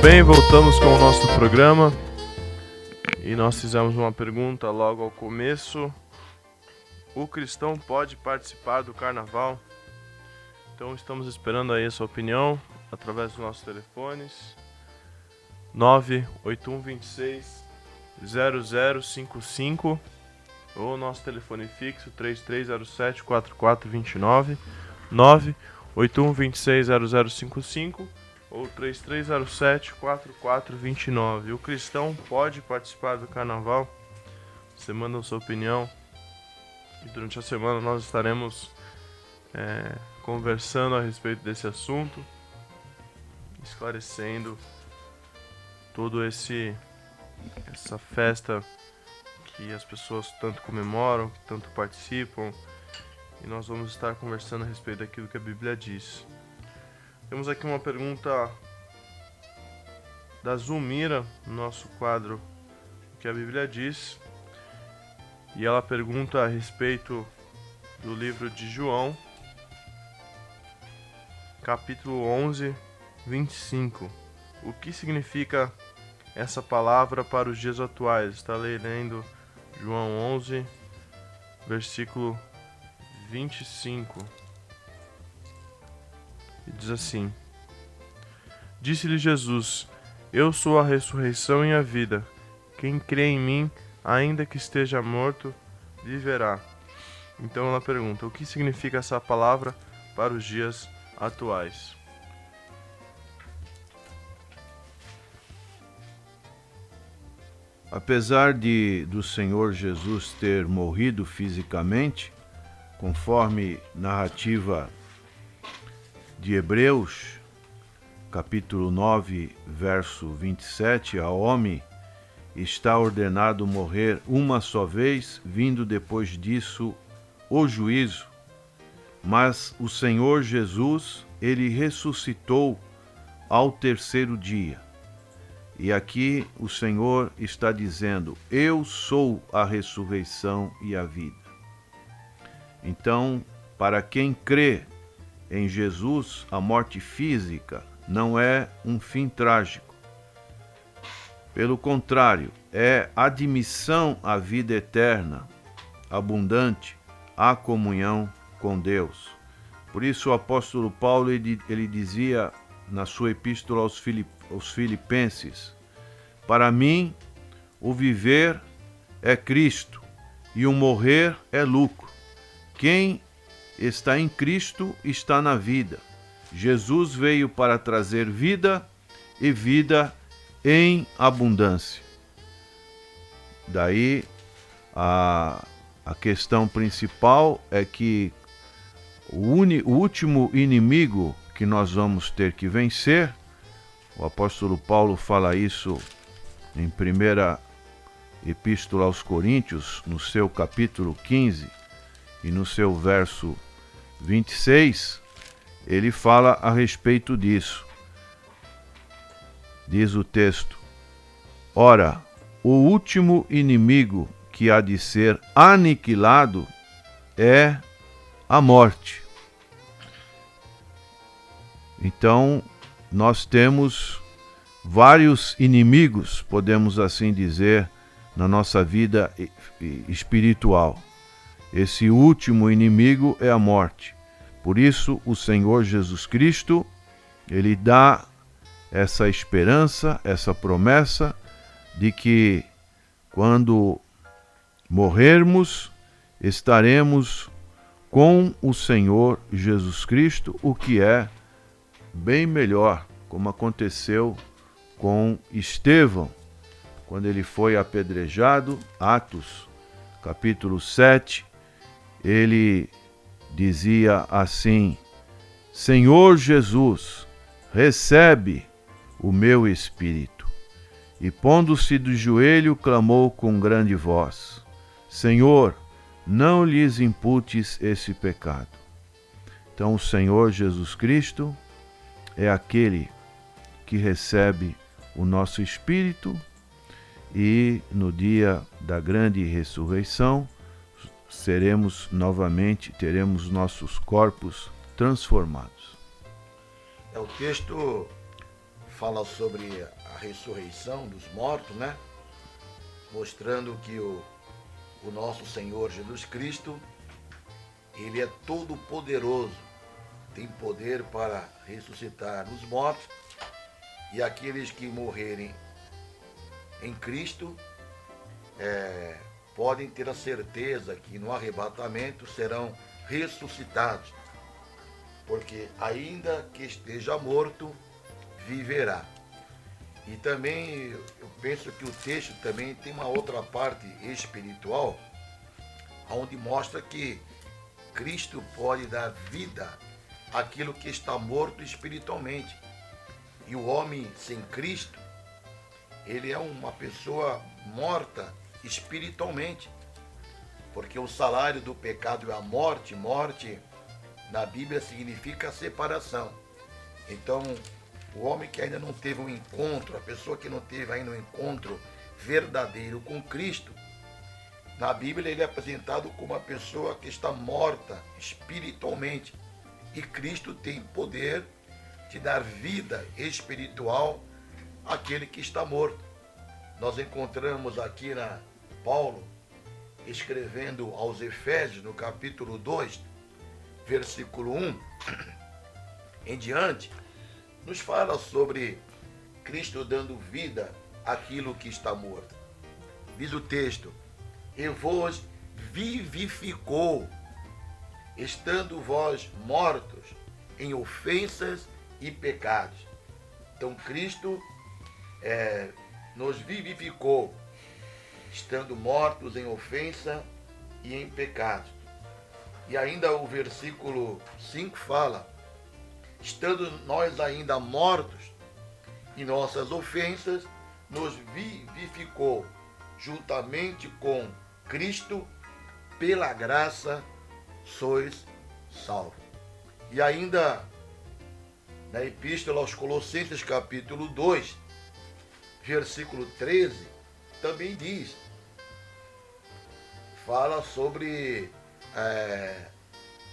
bem, voltamos com o nosso programa e nós fizemos uma pergunta logo ao começo. O cristão pode participar do carnaval? Então estamos esperando aí a sua opinião através dos nossos telefones 98126 0055 ou nosso telefone fixo 3307 4429 98126 0055 ou 3307-4429. O cristão pode participar do carnaval? Você manda a sua opinião e durante a semana nós estaremos conversando a respeito desse assunto, esclarecendo todo essa festa que as pessoas tanto comemoram, que tanto participam, e nós vamos estar conversando a respeito daquilo que a Bíblia diz. Temos aqui uma pergunta da Zulmira, no nosso quadro O que a Bíblia diz. E ela pergunta a respeito do livro de João, capítulo 11, 25. O que significa essa palavra para os dias atuais? Está lendo João 11, versículo 25. E diz assim: Disse-lhe Jesus: Eu sou a ressurreição e a vida. Quem crê em mim, ainda que esteja morto, viverá. Então ela pergunta: o que significa essa palavra para os dias atuais? Apesar do Senhor Jesus ter morrido fisicamente, conforme narrativa de Hebreus, capítulo 9, verso 27, ao homem está ordenado morrer uma só vez, vindo depois disso o juízo. Mas o Senhor Jesus, ele ressuscitou ao terceiro dia. E aqui o Senhor está dizendo: eu sou a ressurreição e a vida. Então, para quem crê em Jesus, a morte física não é um fim trágico. Pelo contrário, é admissão à vida eterna, abundante, à comunhão com Deus. Por isso o apóstolo Paulo ele dizia na sua epístola aos Filipenses: para mim, o viver é Cristo e o morrer é lucro. Quem está em Cristo está na vida. Jesus veio para trazer vida e vida em abundância. Daí a questão principal é que o último inimigo que nós vamos ter que vencer, o apóstolo Paulo fala isso em 1ª Epístola aos Coríntios, no seu capítulo 15 e no seu verso 26, ele fala a respeito disso. Diz o texto: ora, o último inimigo que há de ser aniquilado é a morte. Então, nós temos vários inimigos, podemos assim dizer, na nossa vida espiritual. Esse último inimigo é a morte. Por isso, o Senhor Jesus Cristo, ele dá essa esperança, essa promessa de que quando morrermos, estaremos com o Senhor Jesus Cristo, o que é bem melhor, como aconteceu com Estevão, quando ele foi apedrejado. Atos, capítulo 7, ele dizia assim: Senhor Jesus, recebe o meu espírito. E pondo-se do joelho, clamou com grande voz: Senhor, não lhes imputes esse pecado. Então o Senhor Jesus Cristo é aquele que recebe o nosso espírito, e no dia da grande ressurreição teremos nossos corpos transformados. O texto fala sobre a ressurreição dos mortos, né? Mostrando que o nosso Senhor Jesus Cristo, ele é todo poderoso, tem poder para ressuscitar os mortos, e aqueles que morrerem em Cristo podem ter a certeza que no arrebatamento serão ressuscitados, porque ainda que esteja morto, viverá. E também eu penso que o texto também tem uma outra parte espiritual, onde mostra que Cristo pode dar vida àquilo que está morto espiritualmente. E o homem sem Cristo, ele é uma pessoa morta espiritualmente, porque o salário do pecado é a morte. Morte na Bíblia significa separação. Então, o homem que ainda não teve um encontro, a pessoa que não teve ainda um encontro verdadeiro com Cristo, na Bíblia ele é apresentado como uma pessoa que está morta espiritualmente. E Cristo tem poder de dar vida espiritual àquele que está morto. Nós encontramos aqui Paulo escrevendo aos Efésios, no capítulo 2, versículo 1 em diante, nos fala sobre Cristo dando vida àquilo que está morto. Diz o texto: e vos vivificou, estando vós mortos em ofensas e pecados. Então Cristo nos vivificou, estando mortos em ofensa e em pecados. E ainda o versículo 5 fala: estando nós ainda mortos em nossas ofensas, nos vivificou juntamente com Cristo, pela graça sois salvos. E ainda na Epístola aos Colossenses, capítulo 2, versículo 13, também diz, fala sobre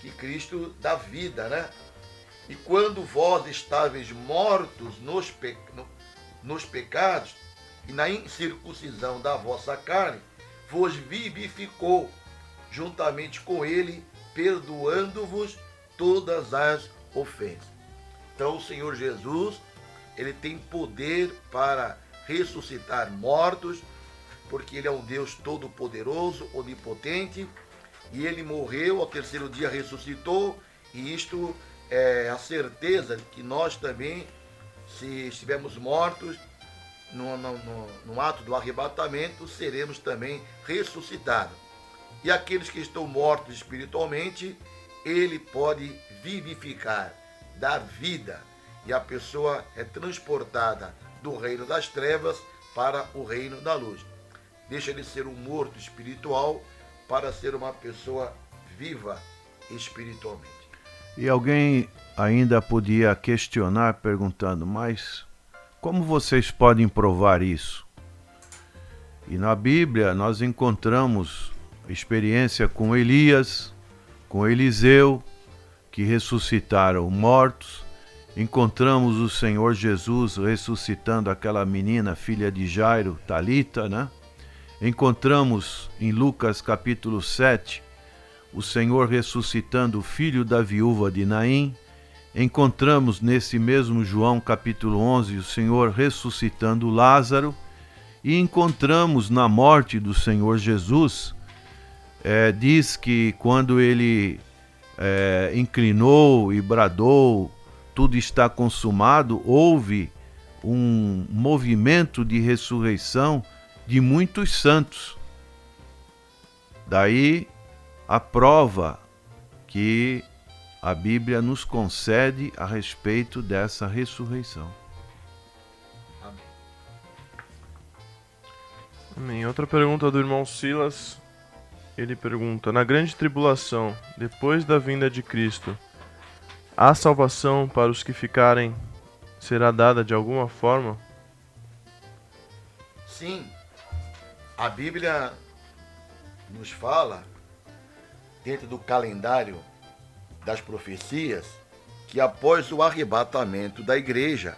que Cristo dá vida, né? E quando vós estáveis mortos nos pecados e na incircuncisão da vossa carne, vos vivificou juntamente com ele, perdoando-vos todas as ofensas. Então o Senhor Jesus, ele tem poder para ressuscitar mortos, porque ele é um Deus todo-poderoso, onipotente, e ele morreu, ao terceiro dia ressuscitou, e isto é a certeza de que nós também, se estivermos mortos no ato do arrebatamento, seremos também ressuscitados. E aqueles que estão mortos espiritualmente, ele pode vivificar, dar vida, e a pessoa é transportada do reino das trevas para o reino da luz. Deixa de ser um morto espiritual para ser uma pessoa viva espiritualmente. E alguém ainda podia questionar perguntando, mas como vocês podem provar isso? E na Bíblia nós encontramos experiência com Elias, com Eliseu, que ressuscitaram mortos. Encontramos o Senhor Jesus ressuscitando aquela menina, filha de Jairo, Talita, né? Encontramos em Lucas capítulo 7, o Senhor ressuscitando o filho da viúva de Naim. Encontramos nesse mesmo João capítulo 11, o Senhor ressuscitando Lázaro. E encontramos na morte do Senhor Jesus, diz que quando ele inclinou e bradou, tudo está consumado, houve um movimento de ressurreição de muitos santos. Daí a prova que a Bíblia nos concede a respeito dessa ressurreição. Amém. Amém. Outra pergunta do irmão Silas. Ele pergunta: na grande tribulação, depois da vinda de Cristo, a salvação para os que ficarem será dada de alguma forma? Sim, a Bíblia nos fala, dentro do calendário das profecias, que após o arrebatamento da igreja,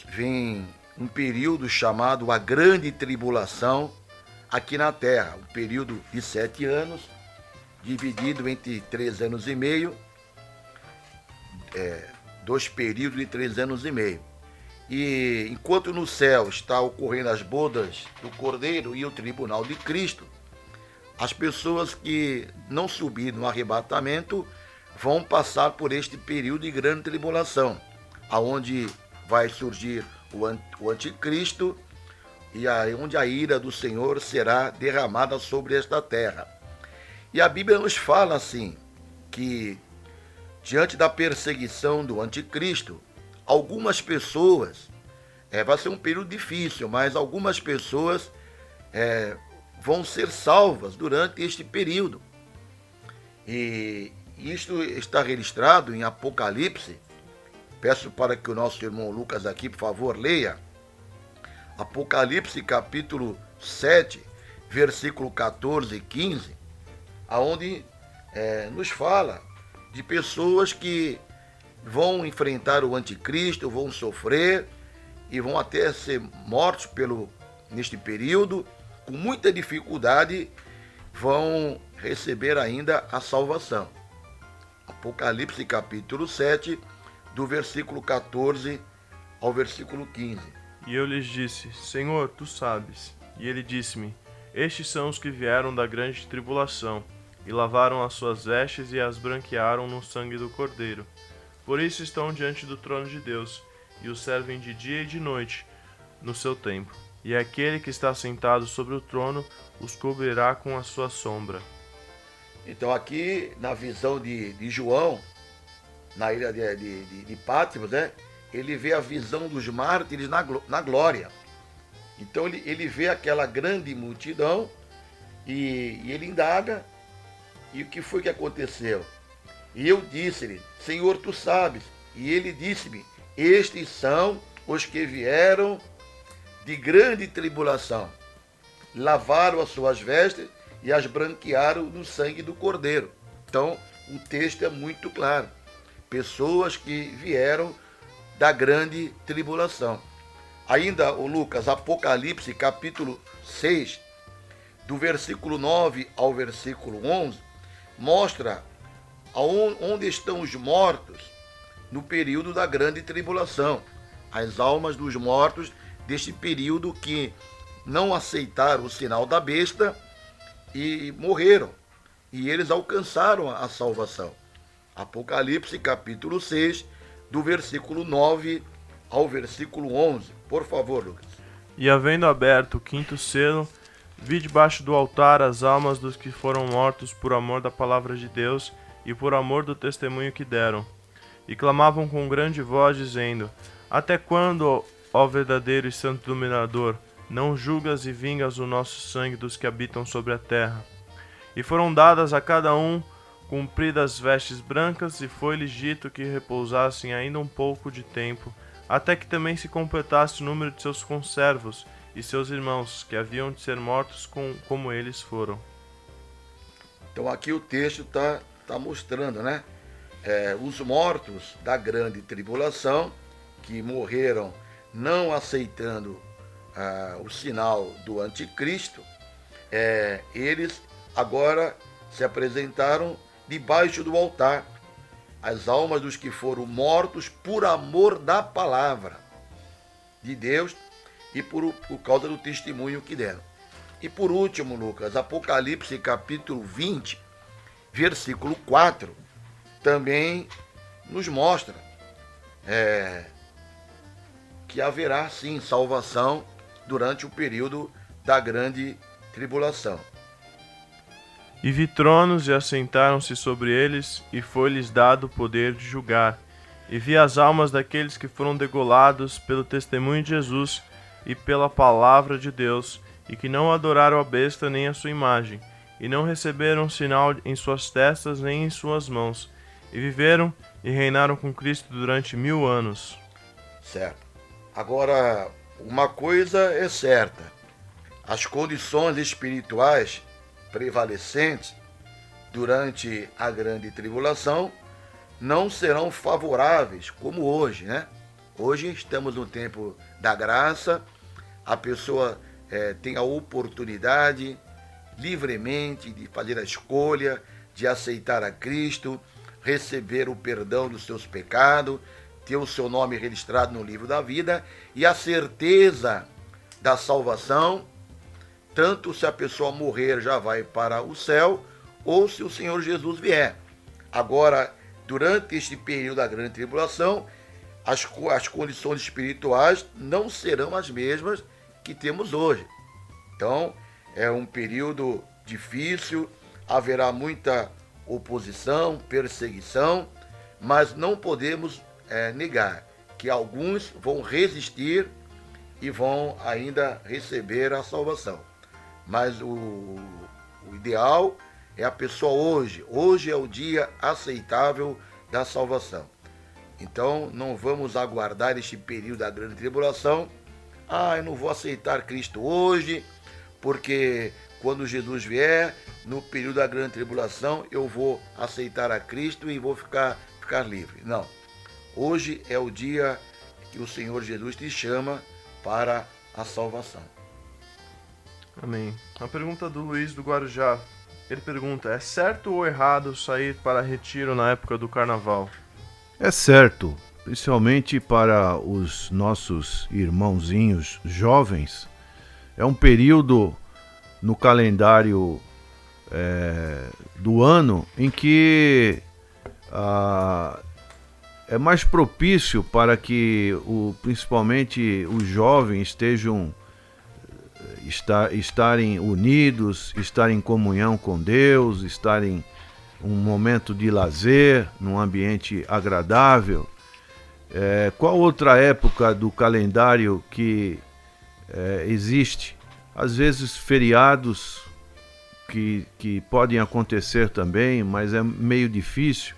vem um período chamado a Grande Tribulação aqui na Terra, um período de 7 anos, dividido entre 3 anos e meio, 2 períodos de 3 anos e meio. E enquanto no céu está ocorrendo as bodas do Cordeiro e o tribunal de Cristo, as pessoas que não subirem no arrebatamento vão passar por este período de grande tribulação, aonde vai surgir o anticristo e onde a ira do Senhor será derramada sobre esta terra. E a Bíblia nos fala assim, que diante da perseguição do anticristo, algumas pessoas, vai ser um período difícil, mas algumas pessoas vão ser salvas durante este período. E isto está registrado em Apocalipse. Peço para que o nosso irmão Lucas aqui, por favor, leia. Apocalipse capítulo 7, versículo 14 e 15, aonde nos fala de pessoas que vão enfrentar o anticristo, vão sofrer e vão até ser mortos neste período, com muita dificuldade, vão receber ainda a salvação. Apocalipse capítulo 7, do versículo 14 ao versículo 15. E eu lhes disse, Senhor, tu sabes. E ele disse-me, estes são os que vieram da grande tribulação, e lavaram as suas vestes e as branquearam no sangue do Cordeiro. Por isso estão diante do trono de Deus, e o servem de dia e de noite, no seu tempo. E aquele que está sentado sobre o trono os cobrirá com a sua sombra. Então aqui, na visão de João, na ilha de Patmos, ele vê a visão dos mártires na glória. Então ele vê aquela grande multidão e ele indaga, e o que foi que aconteceu? E eu disse-lhe, Senhor, tu sabes. E ele disse-me, estes são os que vieram de grande tribulação, lavaram as suas vestes e as branquearam no sangue do Cordeiro. Então, o texto é muito claro. Pessoas que vieram da grande tribulação. Ainda, o Lucas, Apocalipse, capítulo 6, do versículo 9 ao versículo 11, mostra onde estão os mortos no período da grande tribulação. As almas dos mortos deste período que não aceitaram o sinal da besta e morreram. E eles alcançaram a salvação. Apocalipse capítulo 6, do versículo 9 ao versículo 11. Por favor, Lucas. E havendo aberto o quinto selo, vi debaixo do altar as almas dos que foram mortos por amor da palavra de Deus e por amor do testemunho que deram. E clamavam com grande voz, dizendo, Até quando, ó verdadeiro e santo dominador, não julgas e vingas o nosso sangue dos que habitam sobre a terra? E foram dadas a cada um compridas vestes brancas, e foi-lhes dito que repousassem ainda um pouco de tempo, até que também se completasse o número de seus conservos e seus irmãos, que haviam de ser mortos como eles foram. Então aqui o texto está mostrando, os mortos da grande tribulação, que morreram não aceitando o sinal do anticristo, eles agora se apresentaram debaixo do altar, as almas dos que foram mortos por amor da palavra de Deus e por causa do testemunho que deram. E por último, Lucas, Apocalipse capítulo 20, versículo 4, também nos mostra que haverá sim salvação durante o período da grande tribulação. E vi tronos, e assentaram-se sobre eles, e foi-lhes dado o poder de julgar. E vi as almas daqueles que foram degolados pelo testemunho de Jesus e pela palavra de Deus, e que não adoraram a besta nem a sua imagem, e não receberam sinal em suas testas nem em suas mãos, e viveram e reinaram com Cristo durante 1000 anos. Certo. Agora, uma coisa é certa, as condições espirituais prevalecentes durante a grande tribulação não serão favoráveis como hoje, Hoje estamos no tempo da graça, a pessoa tem a oportunidade livremente de fazer a escolha, de aceitar a Cristo, receber o perdão dos seus pecados, ter o seu nome registrado no livro da vida e a certeza da salvação, tanto se a pessoa morrer já vai para o céu, ou se o Senhor Jesus vier. Agora, durante este período da grande tribulação, as condições espirituais não serão as mesmas que temos hoje. Então, é um período difícil, haverá muita oposição, perseguição, mas não podemos negar que alguns vão resistir e vão ainda receber a salvação. Mas o ideal é a pessoa hoje é o dia aceitável da salvação. Então não vamos aguardar este período da grande tribulação. Eu não vou aceitar Cristo hoje, porque quando Jesus vier, no período da grande tribulação, eu vou aceitar a Cristo e vou ficar livre. Não. Hoje é o dia que o Senhor Jesus te chama para a salvação. Amém. A pergunta do Luiz do Guarujá. Ele pergunta, é certo ou errado sair para retiro na época do carnaval? É certo, principalmente para os nossos irmãozinhos jovens. É um período no calendário do ano em que é mais propício para que principalmente os jovens estarem unidos, estarem em comunhão com Deus, estarem um momento de lazer, num ambiente agradável. Qual outra época do calendário que existe? Às vezes feriados que podem acontecer também, mas é meio difícil.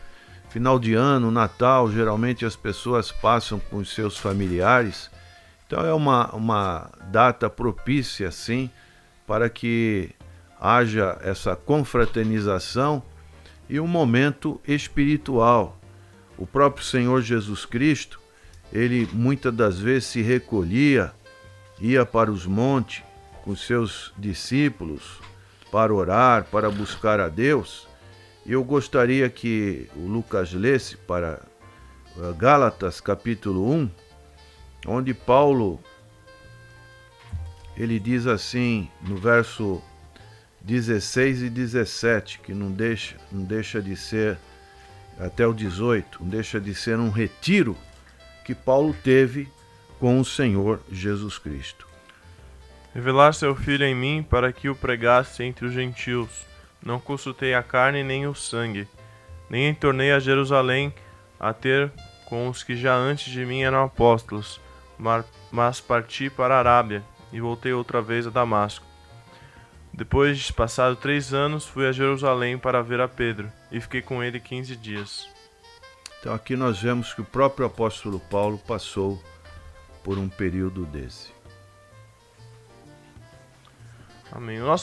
Final de ano, Natal, geralmente as pessoas passam com os seus familiares. Então é uma data propícia, sim, para que haja essa confraternização e um momento espiritual. O próprio Senhor Jesus Cristo, ele muitas das vezes se recolhia, ia para os montes com seus discípulos para orar, para buscar a Deus. Eu gostaria que o Lucas lesse para Gálatas capítulo 1, onde Paulo, ele diz assim, no verso 16 e 17, que não deixa de ser, até o 18, não deixa de ser um retiro que Paulo teve com o Senhor Jesus Cristo. Revelar seu Filho em mim para que o pregasse entre os gentios. Não consultei a carne nem o sangue, nem tornei a Jerusalém a ter com os que já antes de mim eram apóstolos, mas parti para a Arábia e voltei outra vez a Damasco. Depois de passado 3 anos, fui a Jerusalém para ver a Pedro, e fiquei com ele 15 dias. Então aqui nós vemos que o próprio apóstolo Paulo passou por um período desse. Amém. O nosso